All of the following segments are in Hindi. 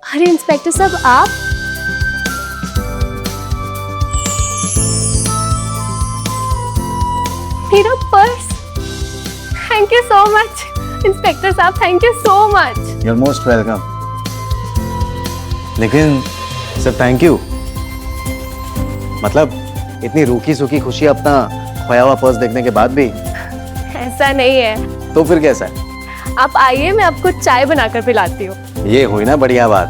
अरे इंस्पेक्टर साहब आप? मेरा purse. Thank you so much inspector साहब, thank you so much. You are most welcome. लेकिन सिर्फ थैंक यू मतलब इतनी रूखी सूखी खुशी अपना खोया हुआ पर्स देखने के बाद भी? ऐसा नहीं है। तो फिर कैसा है? आप आइए, मैं आपको चाय बनाकर पिलाती हूँ। ये हुई ना बढ़िया बात।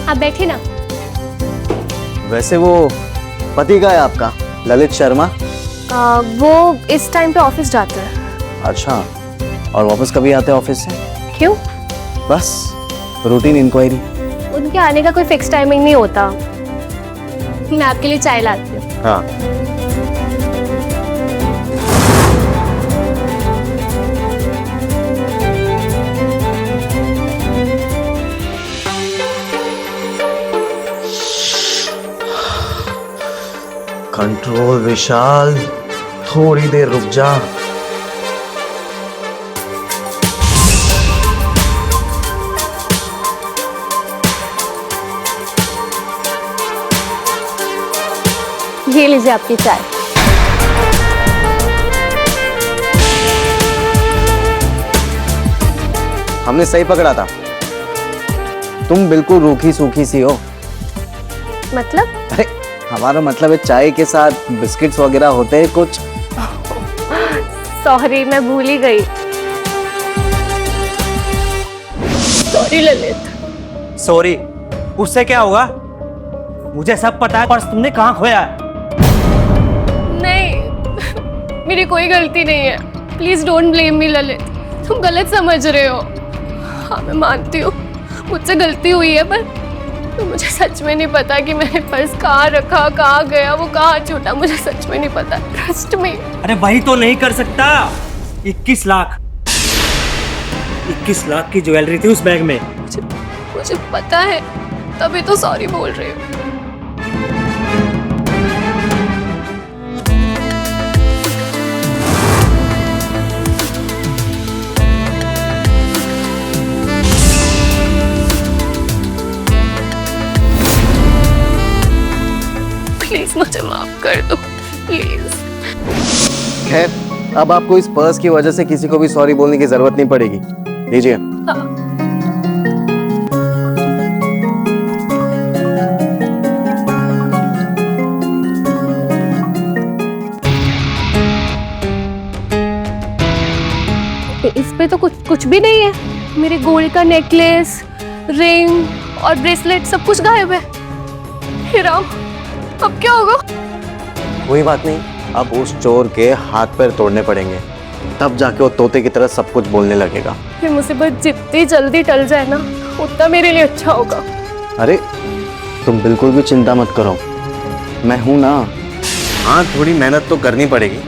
आप बैठिए ना। वैसे वो पति का है आपका, ललित शर्मा? वो इस टाइम पे ऑफिस जाते हैं। अच्छा, और वापस कभी आते हैं ऑफिस से? क्यों? बस रूटीन इंक्वायरी। उनके आने का कोई फिक्स टाइमिंग नहीं होता। मैं आपके लिए चाय लाती हूँ। हाँ। कंट्रोल विशाल, थोड़ी देर रुक जा। ये लीजिए आपकी चाय। हमने सही पकड़ा था, तुम बिल्कुल रूखी सूखी सी हो। मतलब? अरे हमारा मतलब है चाय के साथ बिस्किट्स वगैरह होते हैं कुछ। सॉरी, मैं भूल ही गई। सॉरी ललित। सॉरी उससे क्या होगा? मुझे सब पता है। पर्स तुमने कहाँ खोया है? नहीं, मेरी कोई गलती नहीं है। Please don't blame me Lalit, तुम गलत समझ रहे हो। हाँ मैं मानती हूँ मुझसे गलती हुई है, पर तो मुझे सच में नहीं पता कि मैंने पर्स कहाँ रखा, कहाँ गया, वो कहाँ छूटा, मुझे सच में नहीं पता। Trust me. अरे वही तो नहीं कर सकता। 21 लाख 21 लाख की ज्वेलरी थी उस बैग में। मुझे पता है, तभी तो सॉरी बोल रही हूँ। प्लीज मुझे माफ कर दो, प्लीज। खैर, अब आपको इस पर्स की वजह से किसी को भी सॉरी बोलने की जरूरत नहीं पड़ेगी। लीजिए। इस पे तो कुछ भी नहीं है। मेरे गोल्ड का नेकलेस, रिंग और ब्रेसलेट सब कुछ गायब है। हे राम, अब क्या होगा? कोई बात नहीं, अब उस चोर के हाथ पैर तोड़ने पड़ेंगे, तब जाके वो तोते की तरह सब कुछ बोलने लगेगा। ये मुसीबत जितनी जल्दी टल जाए ना, उतना मेरे लिए अच्छा होगा। अरे तुम बिल्कुल भी चिंता मत करो, मैं हूं ना। हाँ थोड़ी मेहनत तो करनी पड़ेगी,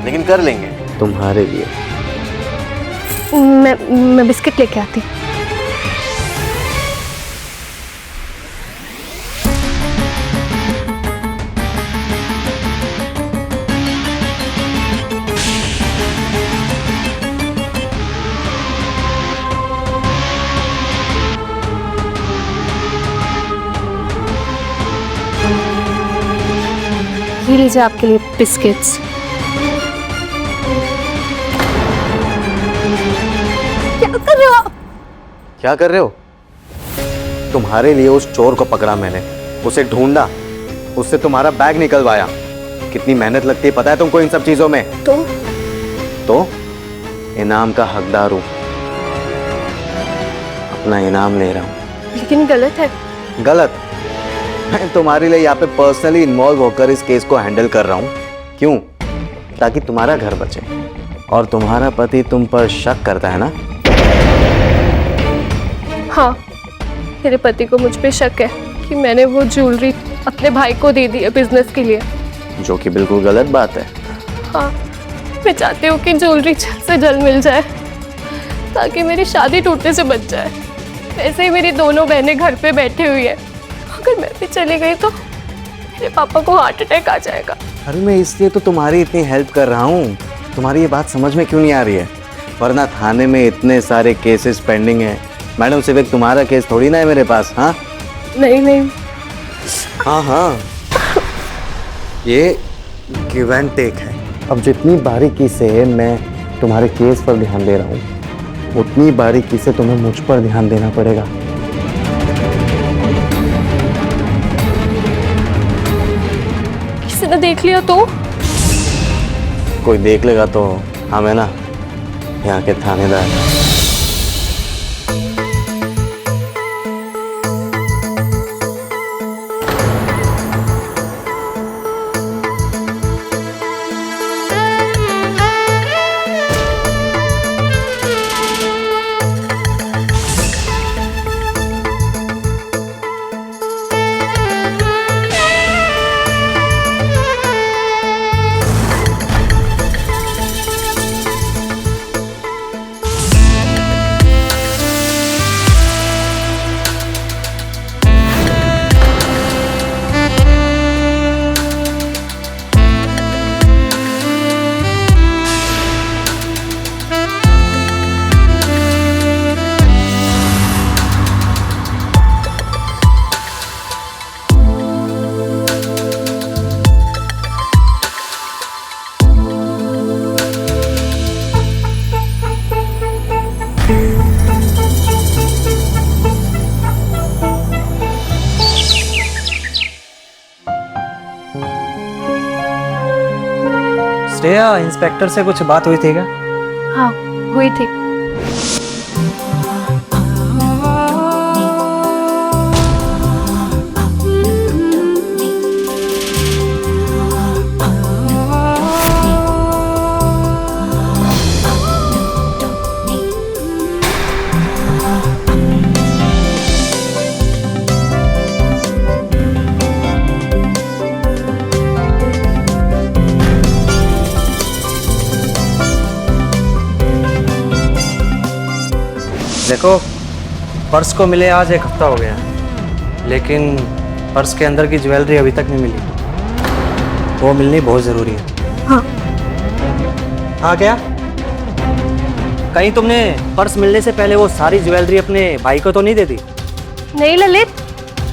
लेकिन कर लेंगे तुम्हारे लिए। मैं बिस्किट लेके आती। ये लीजिए आपके लिए बिस्किट्स। क्या कर रहे हो आप? क्या कर रहे हो? तुम्हारे लिए उस चोर को पकड़ा मैंने, उसे ढूंढा, उससे तुम्हारा बैग निकलवाया। कितनी मेहनत लगती है पता है तुमको इन सब चीजों में? तो इनाम का हकदार हूं, अपना इनाम ले रहा हूं। लेकिन गलत है। गलत? मैं तुम्हारे लिए यहाँ पे पर्सनली इन्वॉल्व होकर इस केस को हैंडल कर रहा हूँ। क्यों? ताकि तुम्हारा घर बचे। और तुम्हारा पति तुम पर शक करता है ना? हाँ, मेरे पति को मुझ पे शक है कि मैंने वो ज्वेलरी अपने भाई को दे दी है बिजनेस के लिए। जो कि बिल्कुल गलत बात है। हाँ, मैं चाहती हूँ कि ज्वेलरी जल्द से जल्द मिल जाए ताकि मेरी शादी टूटने से बच जाए। वैसे ही मेरी दोनों बहनें घर पे बैठी हुई है, अगर मैं भी चली गई तो मेरे पापा को हार्ट अटैक आ जाएगा। अरे मैं इसलिए तो तुम्हारी इतनी हेल्प कर रहा हूँ, तुम्हारी ये बात समझ में क्यों नहीं आ रही है? वरना थाने में इतने सारे केसेस पेंडिंग हैं। मैडम सिर्फ एक तुम्हारा केस थोड़ी ना है मेरे पास। हाँ नहीं नहीं, हाँ हाँ, ये गिव एंड टेक है। अब जितनी बारीकी से मैं तुम्हारे केस पर ध्यान दे रहा हूँ, उतनी बारीकी से तुम्हें मुझ पर ध्यान देना पड़ेगा। किसी ने देख लिया तो? कोई देख लेगा तो हम है ना यहाँ के थानेदार। श्रेया, इंस्पेक्टर से कुछ बात हुई थी क्या? हाँ हुई थी। देखो, पर्स को मिले आज 1 हफ्ता हो गया, लेकिन पर्स के अंदर की ज्वेलरी अभी तक नहीं मिली। वो मिलनी बहुत ज़रूरी है। हाँ। हाँ क्या? कहीं तुमने पर्स मिलने से पहले वो सारी ज्वेलरी अपने भाई को तो नहीं दे दी? नहीं ललित,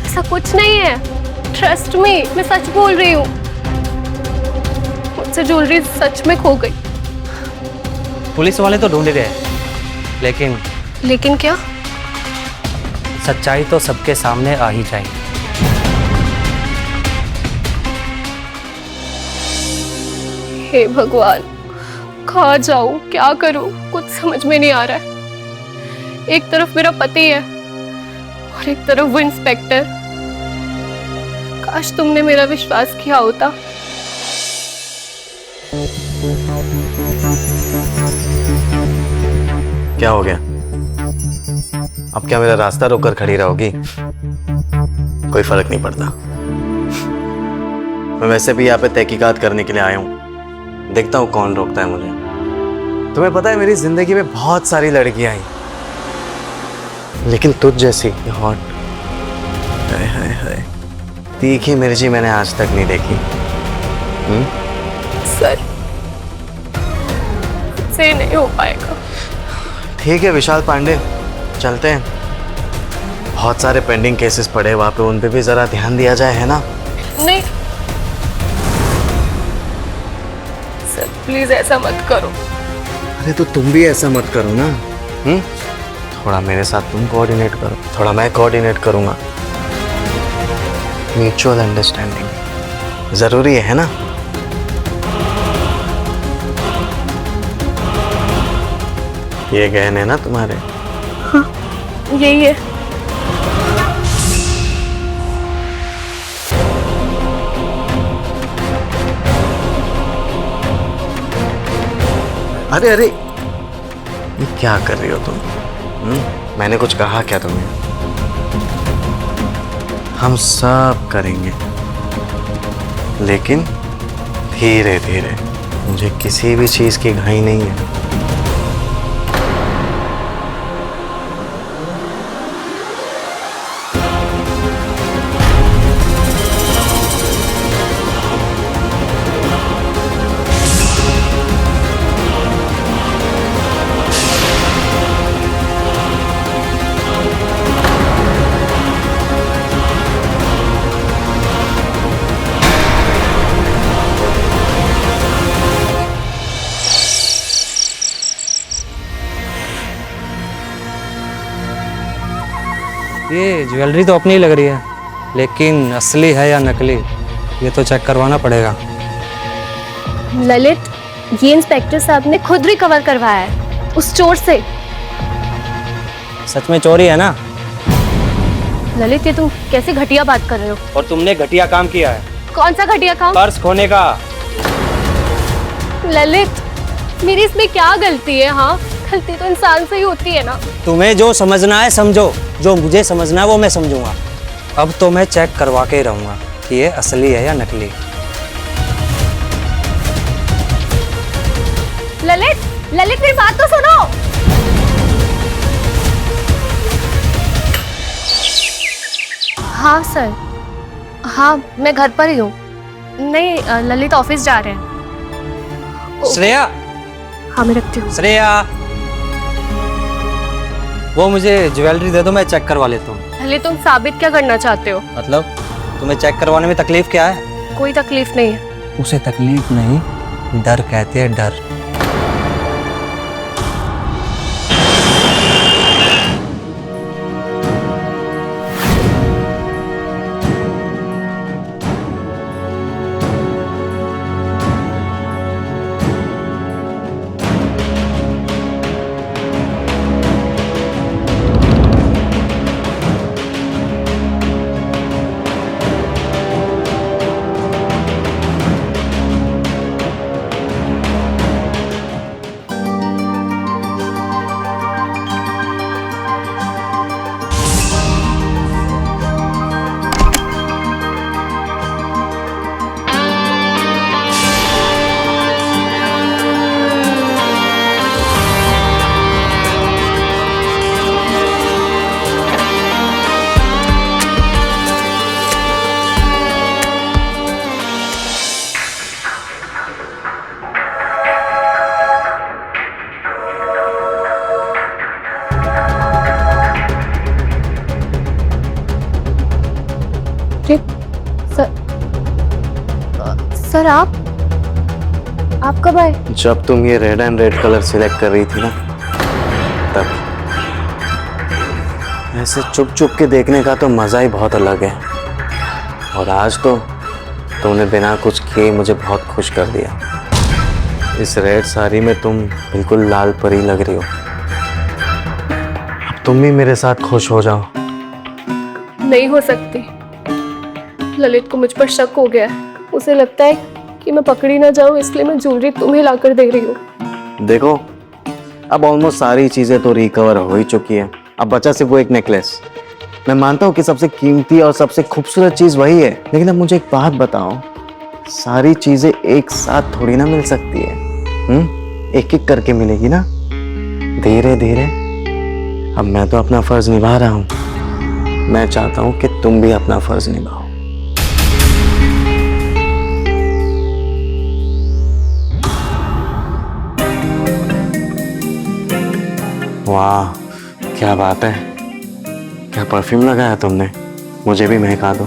ऐसा कुछ नहीं है। ट्रस्ट मी, मैं सच बोल रही हूँ। मुझसे ज्वेलरी सच में खो गई। पुलिस वाले तो ढूंढ रहे हैं, लेकिन लेकिन क्या? सच्चाई तो सबके सामने आ ही जाएगी। हे भगवान, कहाँ जाऊं, क्या करूं, कुछ समझ में नहीं आ रहा है। एक तरफ मेरा पति है और एक तरफ वो इंस्पेक्टर। काश तुमने मेरा विश्वास किया होता। क्या हो गया? अब क्या मेरा रास्ता रोककर खड़ी रहोगी? कोई फर्क नहीं पड़ता। मैं वैसे भी यहाँ पे तहकीकात करने के लिए आया हूँ। देखता हूँ कौन रोकता है मुझे। तुम्हें पता है मेरी जिंदगी में बहुत सारी लड़कियां आई, लेकिन तुझ जैसी हॉट, हाय हाय हाय, तीखी मिर्ची मैंने आज तक नहीं देखी। सर, से नहीं हो पाएगा। ठीक है विशाल पांडे, चलते हैं। बहुत सारे पेंडिंग केसेस पड़े वहां पे, उन पे भी जरा ध्यान दिया जाए, है ना? नहीं सर, प्लीज ऐसा मत करो। अरे तो तुम भी ऐसा मत करो ना। थोड़ा मेरे साथ तुम कोऑर्डिनेट करो, थोड़ा मैं कोऑर्डिनेट करूंगा। म्यूचुअल अंडरस्टैंडिंग जरूरी है ना? ये गहने ना तुम्हारे? हाँ, यही है। अरे अरे, ये क्या कर रही हो तुम? मैंने कुछ कहा क्या तुम्हें? हम सब करेंगे, लेकिन धीरे धीरे। मुझे किसी भी चीज की घाई नहीं है। ये ज्वेलरी तो अपनी ही लग रही है, लेकिन असली है या नकली ये तो चेक करवाना पड़ेगा। ललित, ये इंस्पेक्टर साहब ने खुद रिकवर करवाया है उस चोर से। सच में चोरी है ना? ललित, ये तुम कैसे घटिया बात कर रहे हो? और तुमने घटिया काम किया है। कौन सा घटिया काम? पर्स खोने का। ललित, मेरी इसमें क्या गलती है? हाँ, गलती तो इंसान से ही होती है ना। तुम्हें जो समझना है समझो, जो मुझे समझना है वो मैं समझूंगा। अब तो मैं चेक करवा के ही रहूंगा कि ये असली है या नकली। ललित, ललित मेरी बात तो सुनो। हाँ सर, हाँ मैं घर पर ही हूँ। नहीं, ललित ऑफिस जा रहे हैं। श्रेया। हाँ मैं रखती हूँ। श्रेया, वो मुझे ज्वेलरी दे दो, मैं चेक करवा लेता हूँ। ललित, तुम साबित क्या करना चाहते हो? मतलब तुम्हें चेक करवाने में तकलीफ क्या है? कोई तकलीफ नहीं है। उसे तकलीफ नहीं, डर कहते हैं, डर। सर आप कब आए? जब तुम ये red and red colour select कर रही थी ना, तब। ऐसे चुप चुप के देखने का तो मज़ा ही बहुत अलग है। और आज तो तुमने बिना कुछ किए मुझे बहुत खुश कर दिया। इस रेड साड़ी में तुम बिल्कुल लाल परी लग रही हो। अब तुम भी मेरे साथ खुश हो जाओ। नहीं हो सकती। ललित को मुझ पर शक हो गया है। उसे लगता है कि मैं पकड़ी ना जाऊं, इसलिए मैं ज्वेलरी तुम्हें लाकर दे रही हूँ। देखो, अब ऑलमोस्ट सारी चीजें तो रिकवर हो ही चुकी है। अब बचा सिर्फ वो एक नेकलेस। मैं मानता हूँ कि सबसे कीमती और सबसे खूबसूरत चीज वही है, लेकिन अब मुझे एक बात बताओ, सारी चीजें एक साथ थोड़ी ना मिल सकती है। एक एक करके मिलेगी ना, धीरे धीरे। अब मैं तो अपना फर्ज निभा रहा हूँ, मैं चाहता हूँ कि तुम भी अपना फर्ज निभाओ। वाह, क्या बात है, क्या परफ्यूम लगाया तुमने। मुझे भी महका दो,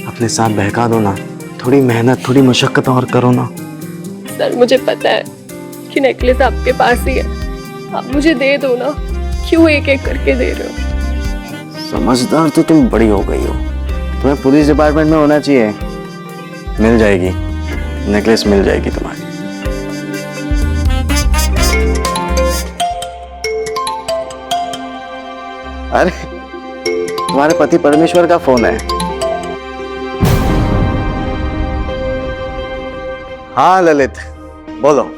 अपने साथ बहका दो ना। थोड़ी मेहनत, थोड़ी मशक्कत और करो ना। सर मुझे पता है कि नेकलेस आपके पास ही है, आप मुझे दे दो ना। क्यों एक एक करके दे रहे हो? समझदार तो तुम बड़ी हो गई हो। तुम्हें पुलिस डिपार्टमेंट में होना चाहिए। मिल जाएगी, नेकलेस मिल जाएगी तुम्हारी। अरे, तुम्हारे पति परमेश्वर का फोन है। हाँ ललित, बोलो।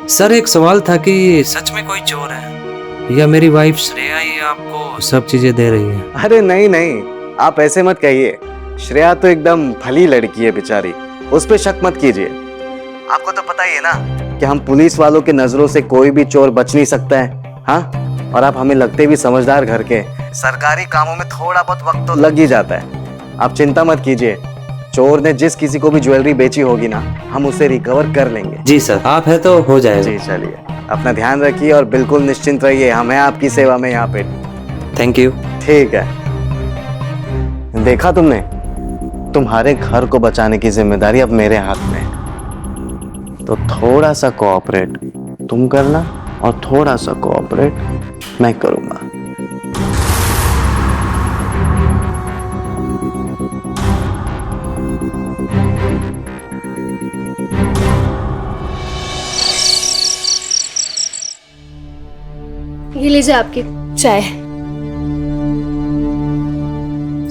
सर एक सवाल था कि सच में कोई चोर है या मेरी वाइफ श्रेया ही आपको सब चीजें दे रही है? अरे नहीं नहीं, आप ऐसे मत कहिए। श्रेया तो एकदम भली लड़की है बेचारी, उस पर शक मत कीजिए। आपको तो पता ही है ना कि हम पुलिस वालों के नजरों से कोई भी चोर बच नहीं सकता है। हाँ, और आप हमें लगते भी समझदार घर के। सरकारी कामों में थोड़ा बहुत वक्त तो लग ही जाता है। आप चिंता मत कीजिए, चोर ने जिस किसी को भी ज्वेलरी बेची होगी ना, हम उसे रिकवर कर लेंगे। जी सर, आप है तो हो जाएगा। जी चलिए, अपना ध्यान रखिए और बिल्कुल निश्चिंत रहिए, हम हैं आपकी सेवा में यहाँ पे। Thank you. ठीक है। देखा तुमने, तुम्हारे घर को बचाने की जिम्मेदारी अब मेरे हाथ में है। तो थोड़ा सा कोऑपरेट तुम करना और थोड़ा सा कोऑपरेट मैं करूंगा। ये लीजिए आपकी चाय।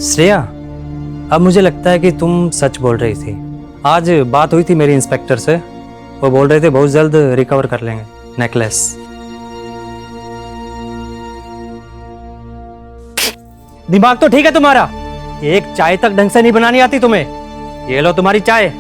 श्रेया, अब मुझे लगता है कि तुम सच बोल रही थी। आज बात हुई थी मेरी इंस्पेक्टर से, वो बोल रहे थे बहुत जल्द रिकवर कर लेंगे नेकलेस। दिमाग तो ठीक है तुम्हारा, एक चाय तक ढंग से नहीं बनानी आती तुम्हें। ये लो तुम्हारी चाय।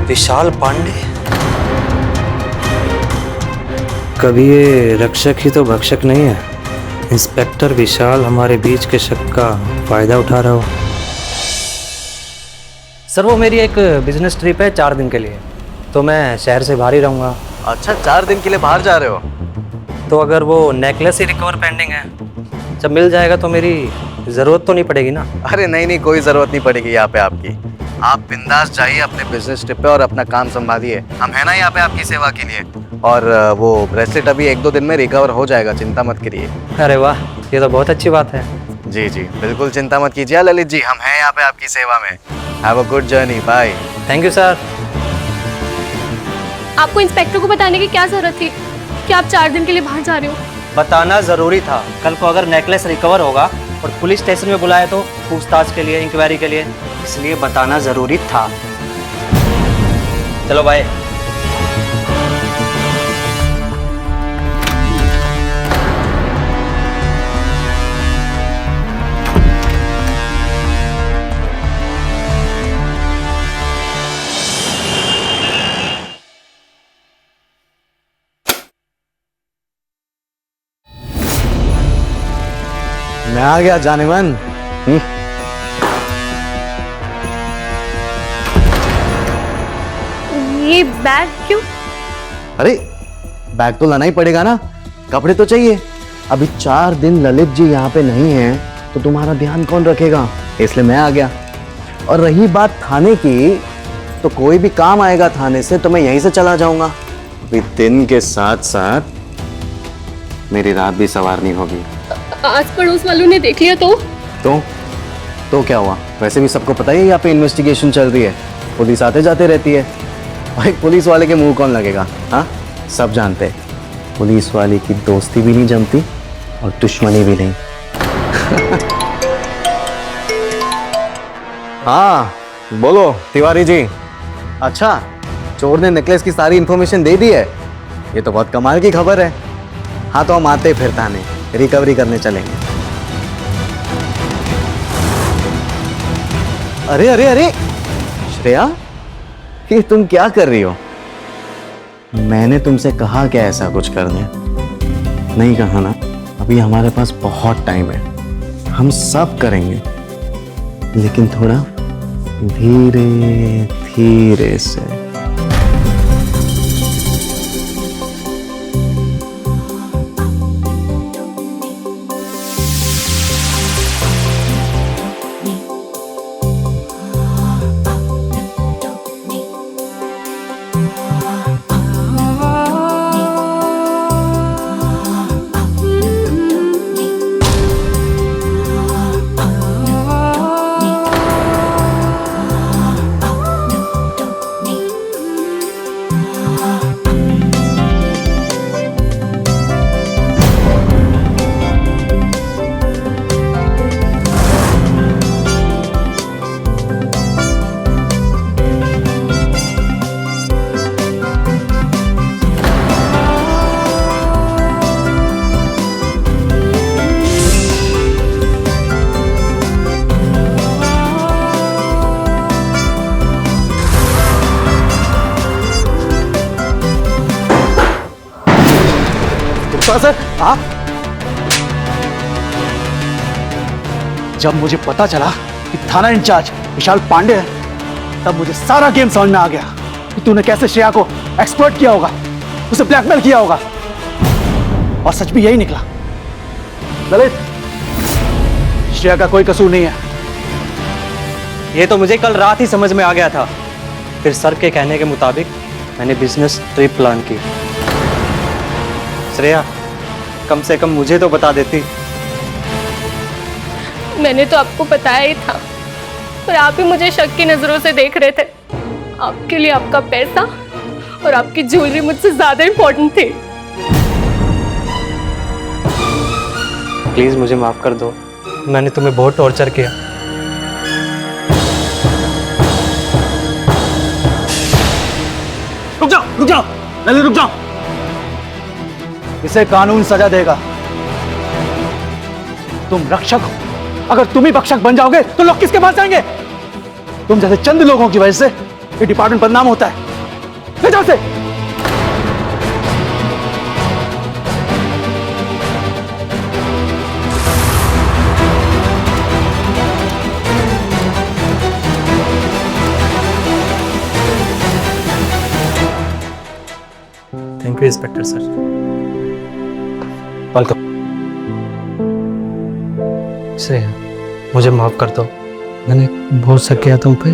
विशाल पांडे, कभी ये रक्षक ही तो भक्षक नहीं है। इंस्पेक्टर विशाल हमारे बीच के शक का फायदा उठा रहा हो। सर, वो मेरी एक बिजनेस ट्रिप है 4 दिन के लिए, तो मैं शहर से बाहर ही रहूँगा। अच्छा, 4 दिन के लिए बाहर जा रहे हो? तो अगर वो नेकलेस ही रिकवर पेंडिंग है, जब मिल जाएगा तो मेरी ज़रूरत तो नहीं पड़ेगी ना? अरे नहीं नहीं, कोई ज़रूरत नहीं पड़ेगी यहाँ पे आपकी। आप बिंदास जाइए अपने बिजनेस ट्रिप पे और अपना काम संभालिए। हम है ना यहाँ पे आपकी सेवा के लिए। और वो ब्रेसलेट अभी 1-2 दिन में रिकवर हो जाएगा, चिंता मत करिए। अरे वाह, ये तो बहुत अच्छी बात है। जी जी, बिल्कुल चिंता मत कीजिए ललित जी, हम हैं यहाँ पे आपकी सेवा में। Have a good journey, bye. Thank you sir. आपको इंस्पेक्टर को बताने की क्या जरूरत थी कि आप 4 दिन के लिए बाहर जा रहे हो? बताना ज़रूरी था। कल को अगर नेकलेस रिकवर होगा और पुलिस स्टेशन में बुलाया तो पूछताछ के लिए, इंक्वायरी के लिए, इसलिए बताना ज़रूरी था। चलो बाय। मैं आ गया जानेमन। ये बैग क्यों? अरे बैग तो लाना ही पड़ेगा ना, कपड़े तो चाहिए। अभी 4 दिन ललित जी यहाँ पे नहीं है तो तुम्हारा ध्यान कौन रखेगा, इसलिए मैं आ गया। और रही बात थाने की, तो कोई भी काम आएगा थाने से तो मैं यहीं से चला जाऊंगा। अभी दिन के साथ साथ मेरी रात भी संवारनी होगी। आज पड़ोस वालों ने देख लिया तो क्या हुआ? वैसे भी सबको पता ही है यहाँ पे इन्वेस्टिगेशन चल रही है, पुलिस आते जाते रहती है। भाई पुलिस वाले के मुंह कौन लगेगा? हाँ, सब जानते हैं पुलिस वाले की दोस्ती भी नहीं जमती और दुश्मनी भी नहीं। हाँ बोलो तिवारी जी। अच्छा, चोर ने नेकलेस की सारी इंफॉर्मेशन दे दी है, ये तो बहुत कमाल की खबर है। हाँ तो हम आते फिर थाने रिकवरी करने चलेंगे। अरे अरे अरे श्रेया, ये तुम क्या कर रही हो? मैंने तुमसे कहा क्या ऐसा कुछ करने? नहीं कहा ना। अभी हमारे पास बहुत टाइम है, हम सब करेंगे, लेकिन थोड़ा धीरे धीरे से। सर, आप? जब मुझे पता चला कि थाना इंचार्ज विशाल पांडे है, तब मुझे सारा गेम समझ में आ गया कि तूने कैसे श्रेया को एक्सप्लॉइट किया होगा, उसे ब्लैकमेल किया होगा। और सच भी यही निकला। ललित, श्रेया का कोई कसूर नहीं है। ये तो मुझे कल रात ही समझ में आ गया था। फिर सर के कहने के मुताबिक मैंने बिजनेस ट्रिप प्लान की। श्रेया, कम से कम मुझे तो बता देती। मैंने तो आपको बताया ही था, पर आप ही मुझे शक की नजरों से देख रहे थे। आपके लिए आपका पैसा और आपकी ज्वेलरी मुझसे ज्यादा इंपॉर्टेंट थी। प्लीज मुझे माफ कर दो, मैंने तुम्हें बहुत टॉर्चर किया। रुक जाओ ललित, रुक जाओ। इसे कानून सजा देगा। तुम रक्षक हो, अगर तुम ही भक्षक बन जाओगे तो लोग किसके पास जाएंगे? तुम जैसे चंद लोगों की वजह से ये डिपार्टमेंट बदनाम होता है। ले जाओ से। Thank you inspector sir. Welcome. Shreya, मुझे माफ कर दो, मैंने बहुत शक किया तुम पे।